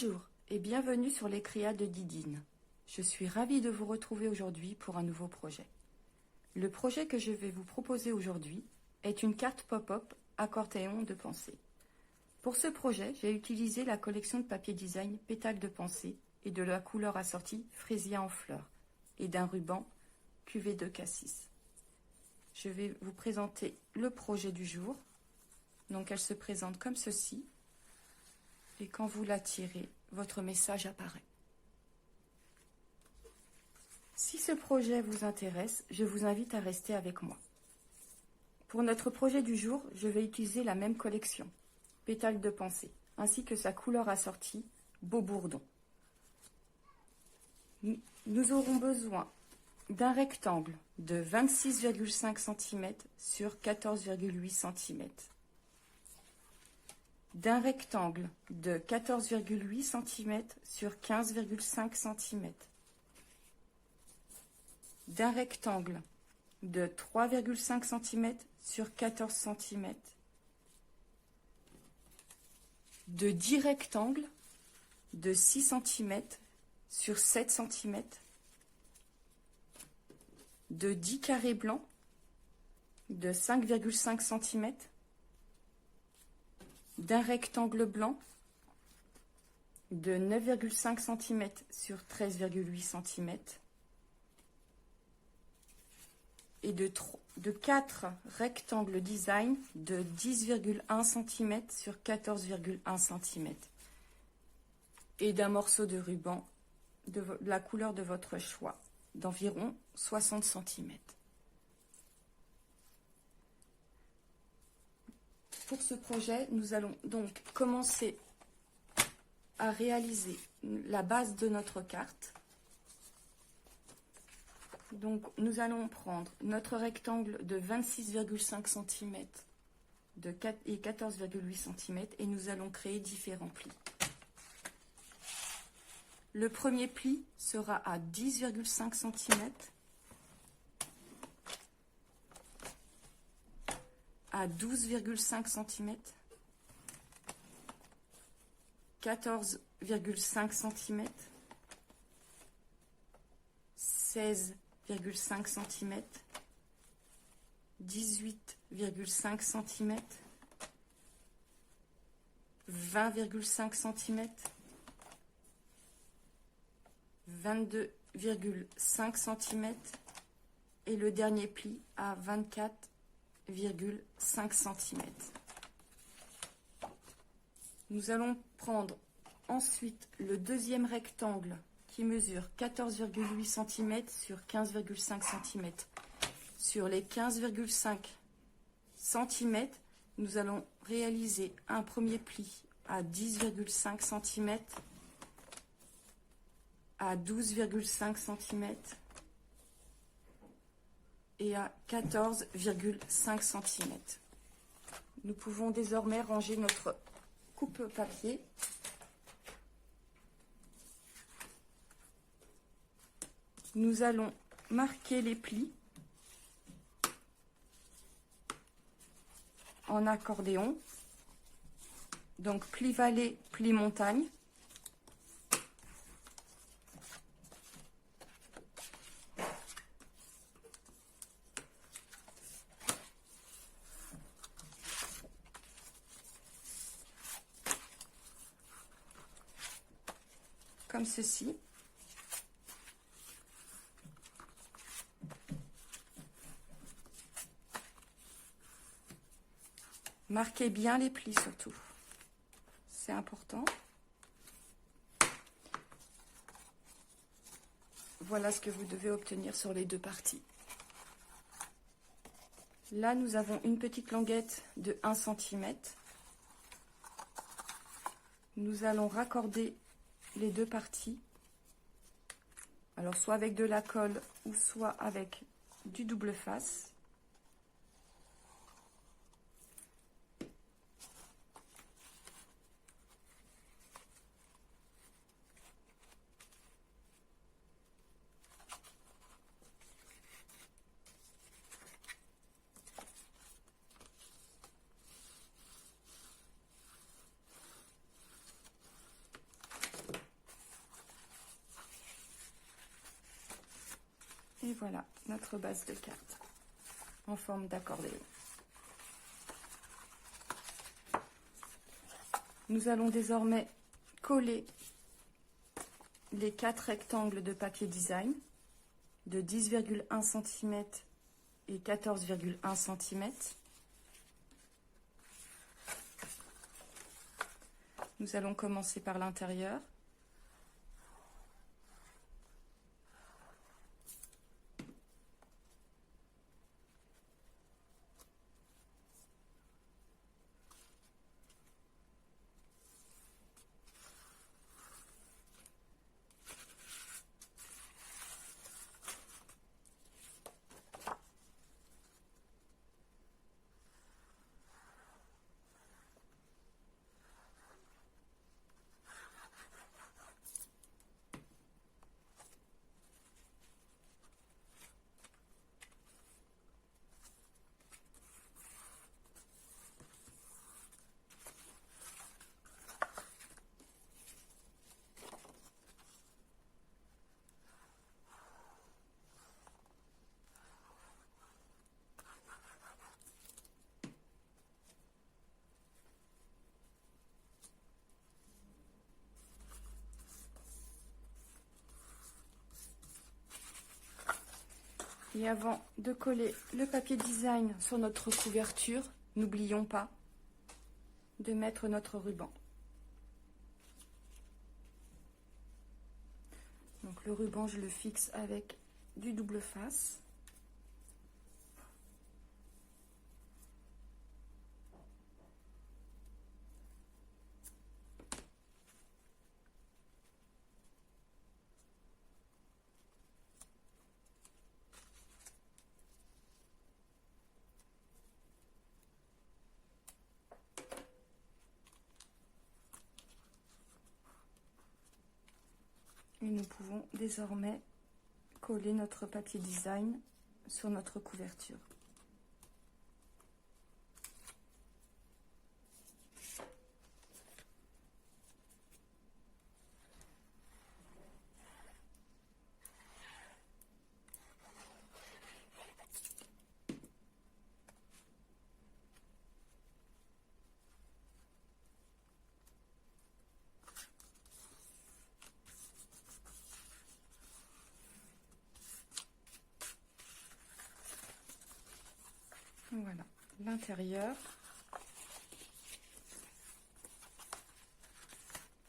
Bonjour et bienvenue sur les Créas de Didine. Je suis ravie de vous retrouver aujourd'hui pour un nouveau projet. Le projet que je vais vous proposer aujourd'hui est une carte pop-up accordéon de pensée. Pour ce projet, j'ai utilisé la collection de papier design Pétales de pensée et de la couleur assortie Frésia en fleurs et d'un ruban QV2 Cassis. Je vais vous présenter le projet du jour. Donc elle se présente comme ceci. Et quand vous la tirez, votre message apparaît. Si ce projet vous intéresse, je vous invite à rester avec moi. Pour notre projet du jour, je vais utiliser la même collection, Pétales de pensée, ainsi que sa couleur assortie, Beau Bourdon. Nous aurons besoin d'un rectangle de 26,5 cm sur 14,8 cm. D'un rectangle de 14,8 cm sur 15,5 cm. D'un rectangle de 3,5 cm sur 14 cm. De 10 rectangles de 6 cm sur 7 cm. De 10 carrés blancs de 5,5 cm. D'un rectangle blanc de 9,5 cm sur 13,8 cm et de 4 rectangles design de 10,1 cm sur 14,1 cm et d'un morceau de ruban de la couleur de votre choix d'environ 60 cm. Pour ce projet, nous allons donc commencer à réaliser la base de notre carte. Donc, nous allons prendre notre rectangle de 26,5 cm et 14,8 cm et nous allons créer différents plis. Le premier pli sera à 10,5 cm. À 12,5 cm, 14,5 cm, 16,5 cm, 18,5 cm, 20,5 cm, 22,5 cm et le dernier pli à 24,5 cm. Nous allons prendre ensuite le deuxième rectangle qui mesure 14,8 cm sur 15,5 cm. Sur les 15,5 cm, nous allons réaliser un premier pli à 10,5 cm, à 12,5 cm et à 14,5 cm. Nous pouvons désormais ranger notre coupe papier. Nous allons marquer les plis en accordéon. Donc pli vallée, pli montagne. Comme ceci. Marquez bien les plis surtout. C'est important. Voilà ce que vous devez obtenir sur les deux parties. Là, nous avons une petite languette de 1 cm. Nous allons raccorder les deux parties, alors soit avec de la colle ou soit avec du double face. voilà notre base de carte en forme d'accordéon. Nous allons désormais coller les 4 rectangles de papier design de 10,1 cm et 14,1 cm. Nous allons commencer par l'intérieur. Et avant de coller le papier design sur notre couverture, n'oublions pas de mettre notre ruban. Donc le ruban, je le fixe avec du double face. Et nous pouvons désormais coller notre papier design sur notre couverture. Voilà, l'intérieur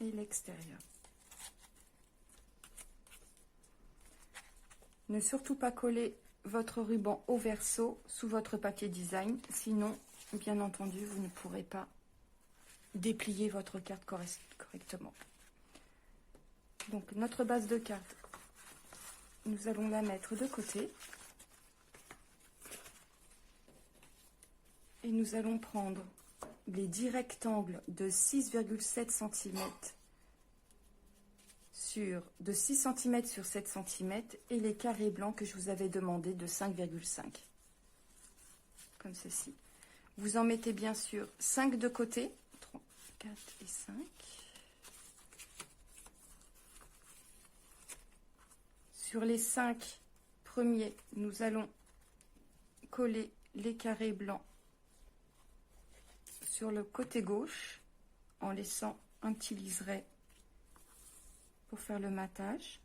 et l'extérieur. Ne surtout pas coller votre ruban au verso sous votre papier design, sinon, bien entendu, vous ne pourrez pas déplier votre carte correctement. Donc, notre base de carte, nous allons la mettre de côté. Et nous allons prendre les 10 rectangles de 6,7 cm de 6 cm sur 7 cm et les carrés blancs que je vous avais demandé de 5,5. Comme ceci. Vous en mettez bien sûr 5 de côté. 3, 4 et 5. Sur les 5 premiers, nous allons coller les carrés blancs sur le côté gauche en laissant un petit liseré pour faire le matage.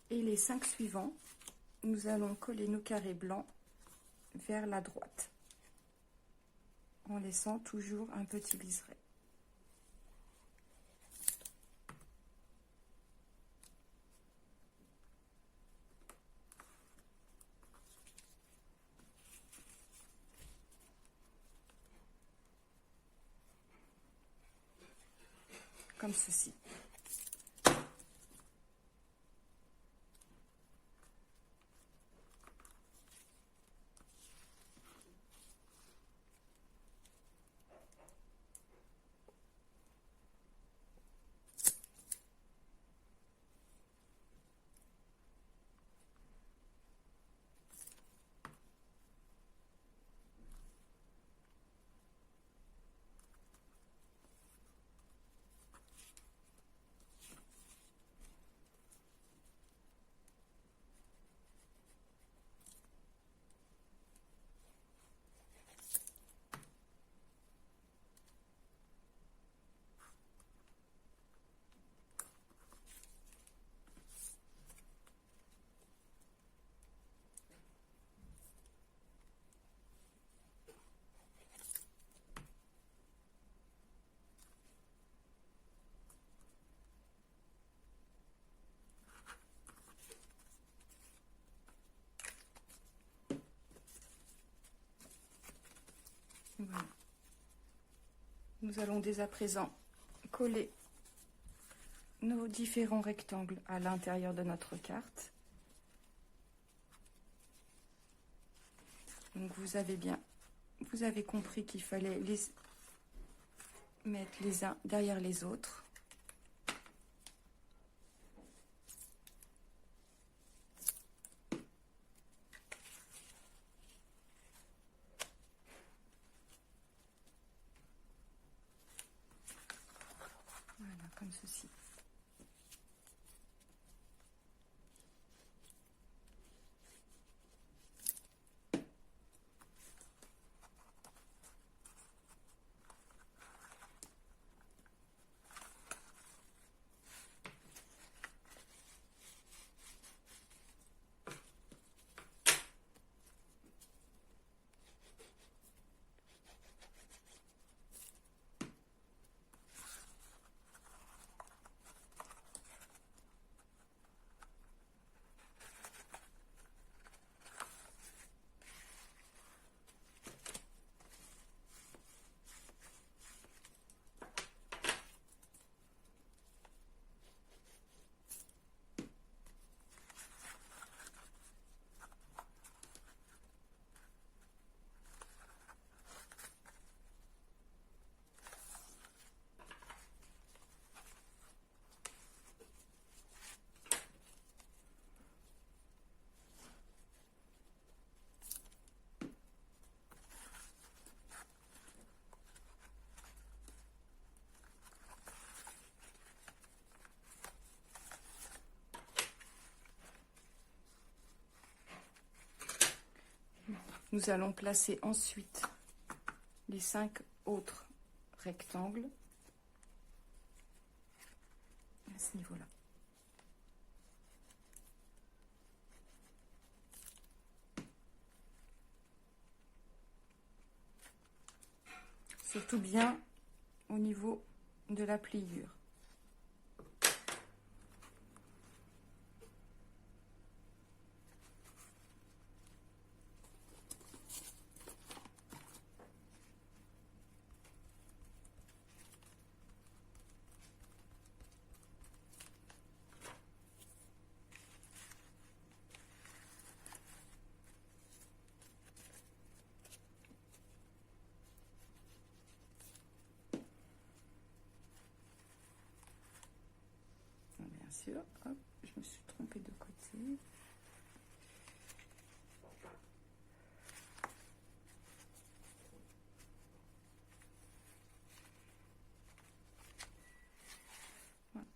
Et les 5 suivants, nous allons coller nos carrés blancs vers la droite, en laissant toujours un petit liseré. Comme ceci. Voilà. Nous allons dès à présent coller nos différents rectangles à l'intérieur de notre carte. Donc vous avez compris qu'il fallait les mettre les uns derrière les autres. Voilà, comme ceci. Nous allons placer ensuite les 5 autres rectangles à ce niveau-là. Surtout bien au niveau de la pliure. Bien sûr, hop, je me suis trompée de côté. Voilà.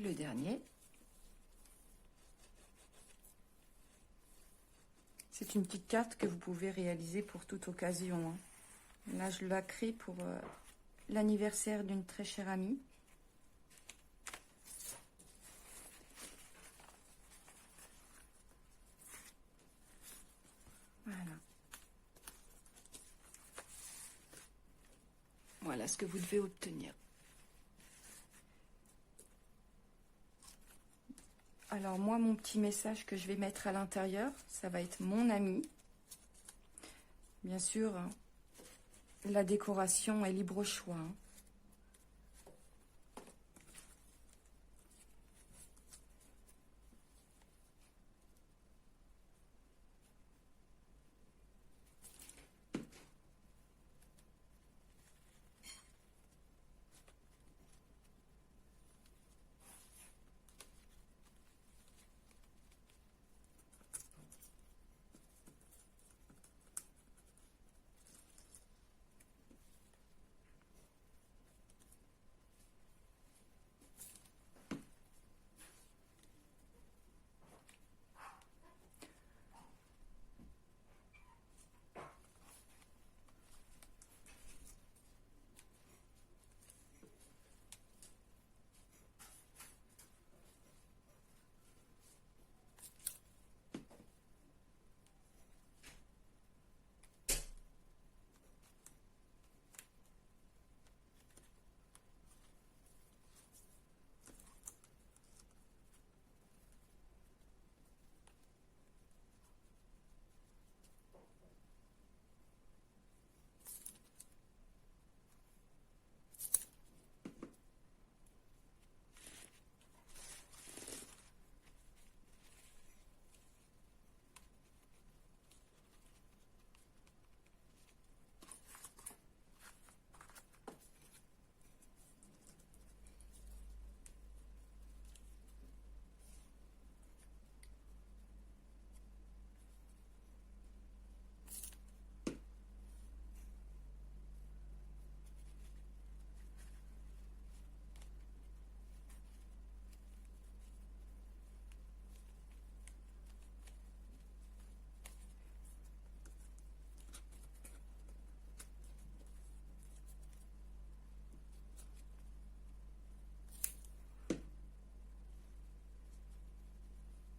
le dernier. C'est une petite carte que vous pouvez réaliser pour toute occasion, hein. Là, je la crée pour l'anniversaire d'une très chère amie. Voilà. Voilà ce que vous devez obtenir. Alors moi, mon petit message que je vais mettre à l'intérieur, ça va être mon ami. Bien sûr, la décoration est libre choix, hein.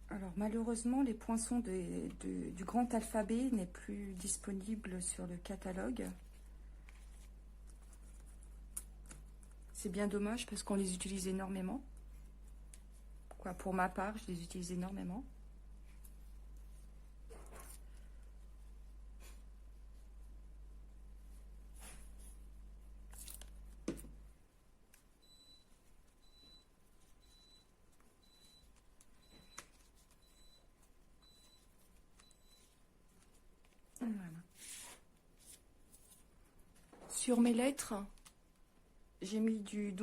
Alors malheureusement, les poinçons du grand alphabet n'est plus disponible sur le catalogue. C'est bien dommage parce qu'on les utilise énormément. Quoi, pour ma part, je les utilise énormément. Voilà. Sur mes lettres, j'ai mis du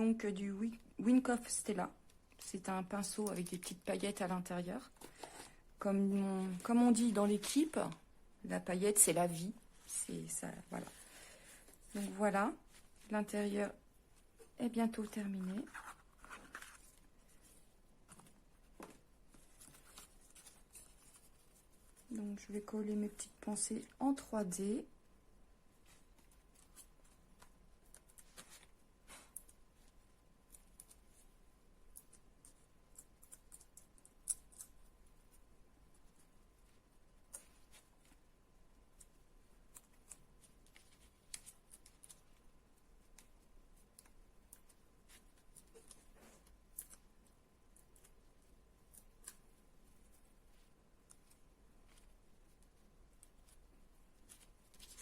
Wynkoff Stella. C'est un pinceau avec des petites paillettes à l'intérieur. Comme on dit dans l'équipe, la paillette, c'est la vie. C'est ça, voilà. Donc voilà, l'intérieur est bientôt terminé. Donc je vais coller mes petites pensées en 3D.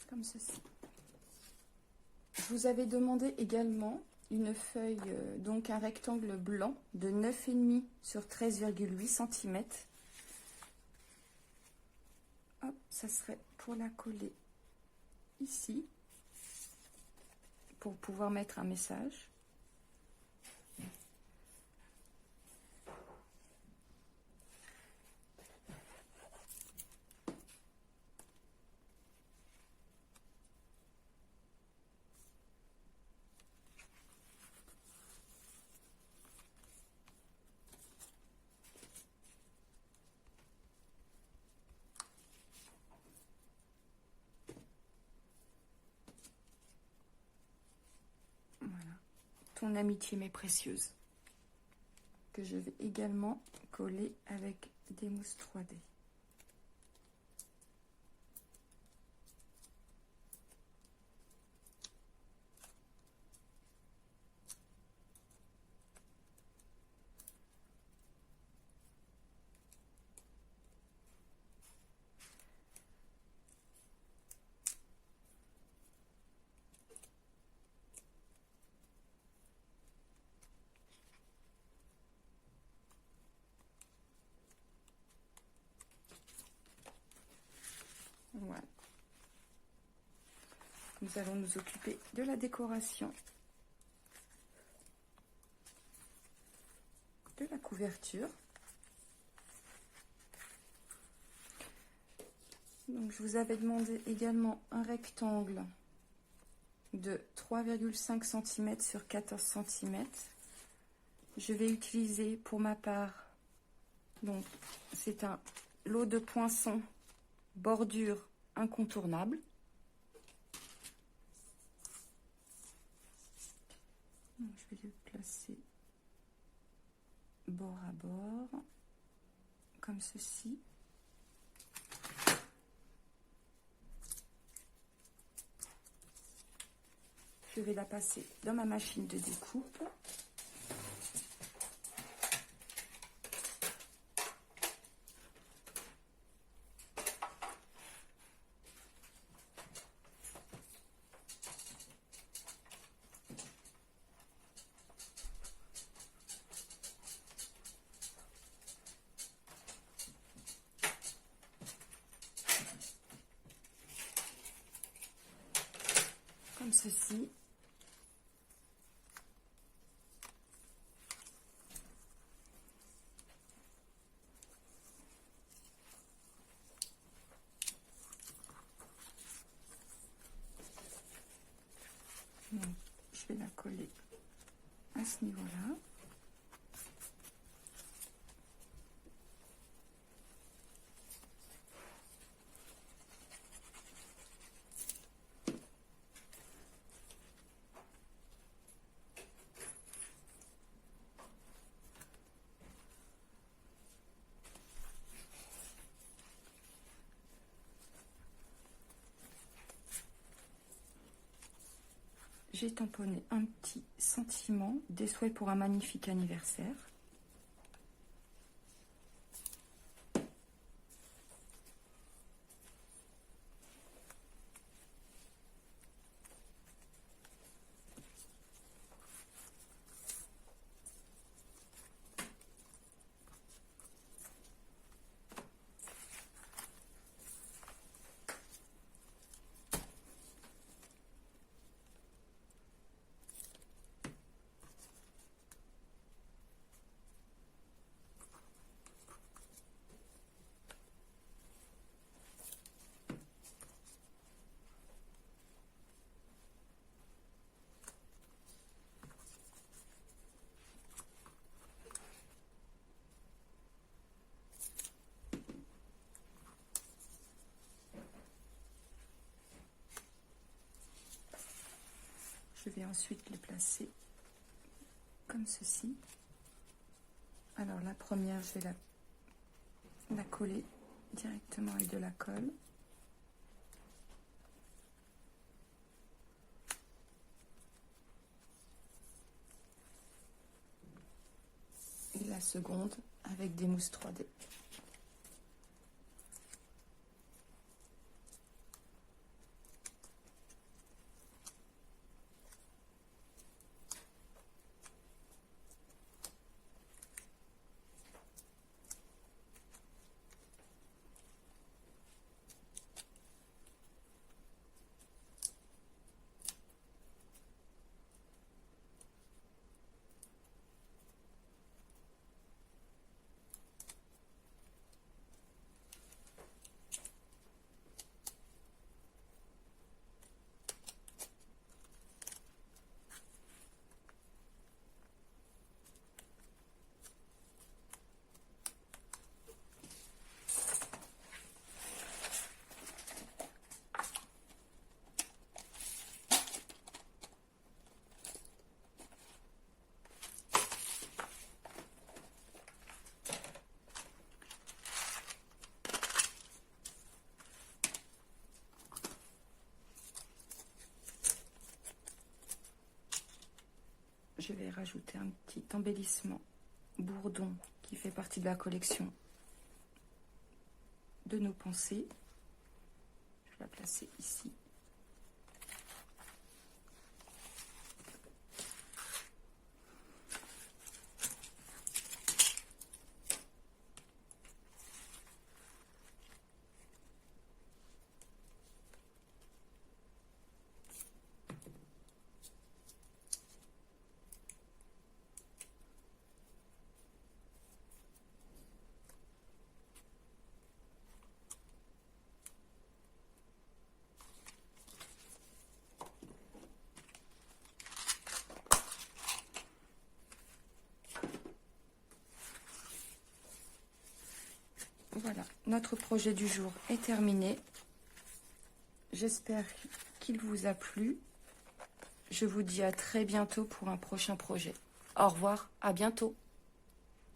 Comme ceci. Je vous avais demandé également une feuille, donc un rectangle blanc de 9,5 sur 13,8 cm. Hop, ça serait pour la coller ici, pour pouvoir mettre un message. Ton amitié m'est précieuse, que je vais également coller avec des mousses 3D. Voilà. Nous allons nous occuper de la décoration, de la couverture. Donc, je vous avais demandé également un rectangle de 3,5 cm sur 14 cm. Je vais utiliser pour ma part, donc c'est un lot de poinçons bordure incontournable. Donc, je vais le placer bord à bord, comme ceci. Je vais la passer dans ma machine de découpe. Comme ceci. Donc, je vais la coller à ce niveau-là. J'ai tamponné un petit sentiment, des souhaits pour un magnifique anniversaire. Je vais ensuite les placer comme ceci. Alors la première, je vais la coller directement avec de la colle. Et la seconde avec des mousses 3D. je vais rajouter un petit embellissement bourdon qui fait partie de la collection de nos pensées. Je vais la placer ici. Voilà, notre projet du jour est terminé. J'espère qu'il vous a plu. Je vous dis à très bientôt pour un prochain projet. Au revoir, à bientôt.